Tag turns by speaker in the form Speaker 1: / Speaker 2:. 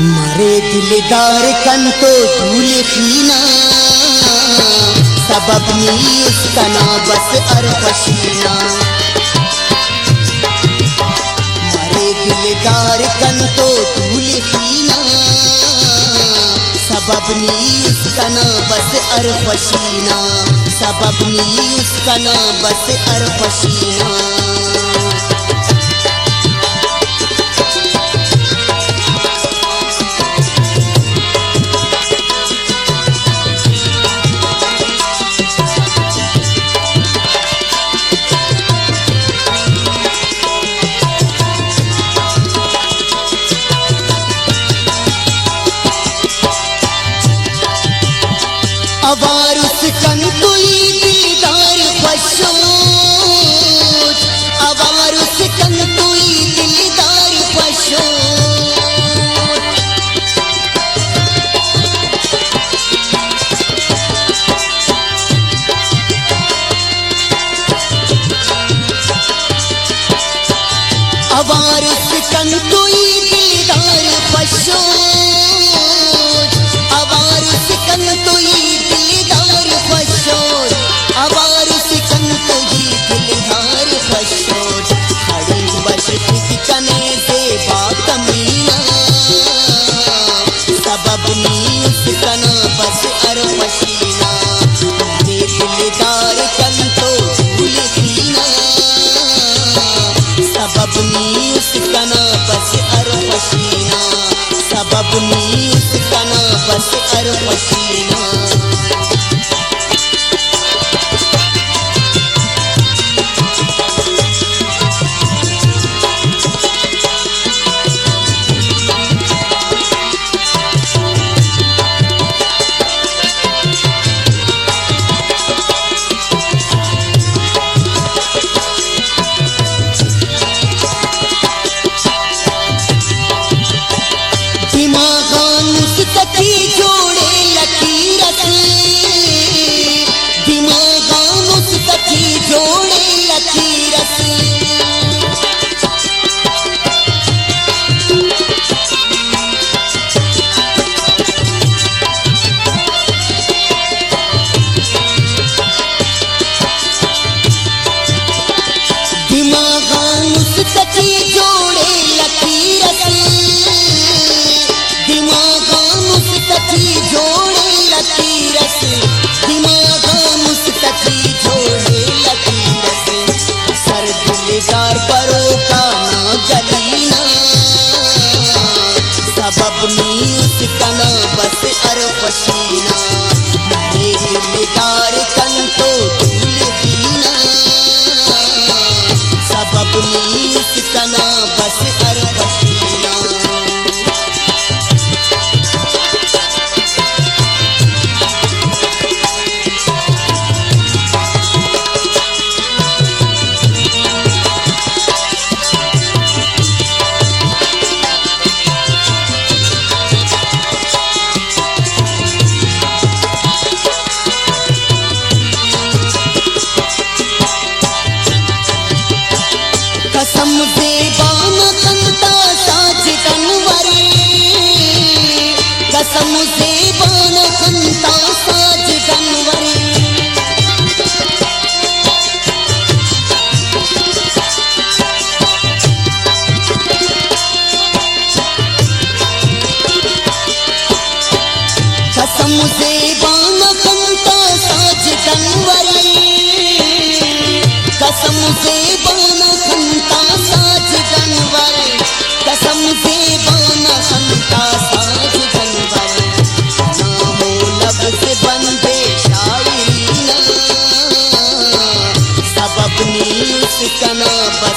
Speaker 1: मारे दिलदार कंतो धूल पीना सबब नी उसका ना बस अर पसीना। मारे दिलदार कंतो धूल पीना सबब नी उसका ना बस अर पसीना। सबब नी उसका ना बस अर पसीना। अवार उस कंतुई दिलदार पशोच, अवार उस कंतुई दिलदार पशोच। अवार उस कंतुई दिलदार पशोच, अवार उस कंतुई सबब नी उसका ना बस अर पसीना। जोड़े लकीरत, दिमागा मुस्तकी जोड़े लकीरत। दिमागा मुस्तकी जोड़े लकीरत, दिमागा मुस्तकी जोड़े लकीरत, दिमागा मुस्तकी जोड़े लकीरत। सर दिलदार परों का ना गलीना सबब नी उसका ना बस अर पसीना। मेरे दिलदार कंतो धूल पीना सबब नी उसका ना बस अर पसीना। कसम से बाना कंता साज कनवरे, कसम से बाना कंता साज कनवरे। कसम से बाना कंता साज कनवरे, कसम से बाना खंता साज कनवर, कसम से बाना खंता साज कनवर। नामो लब से बंदे शायरी ना सबब नी उसका ना बस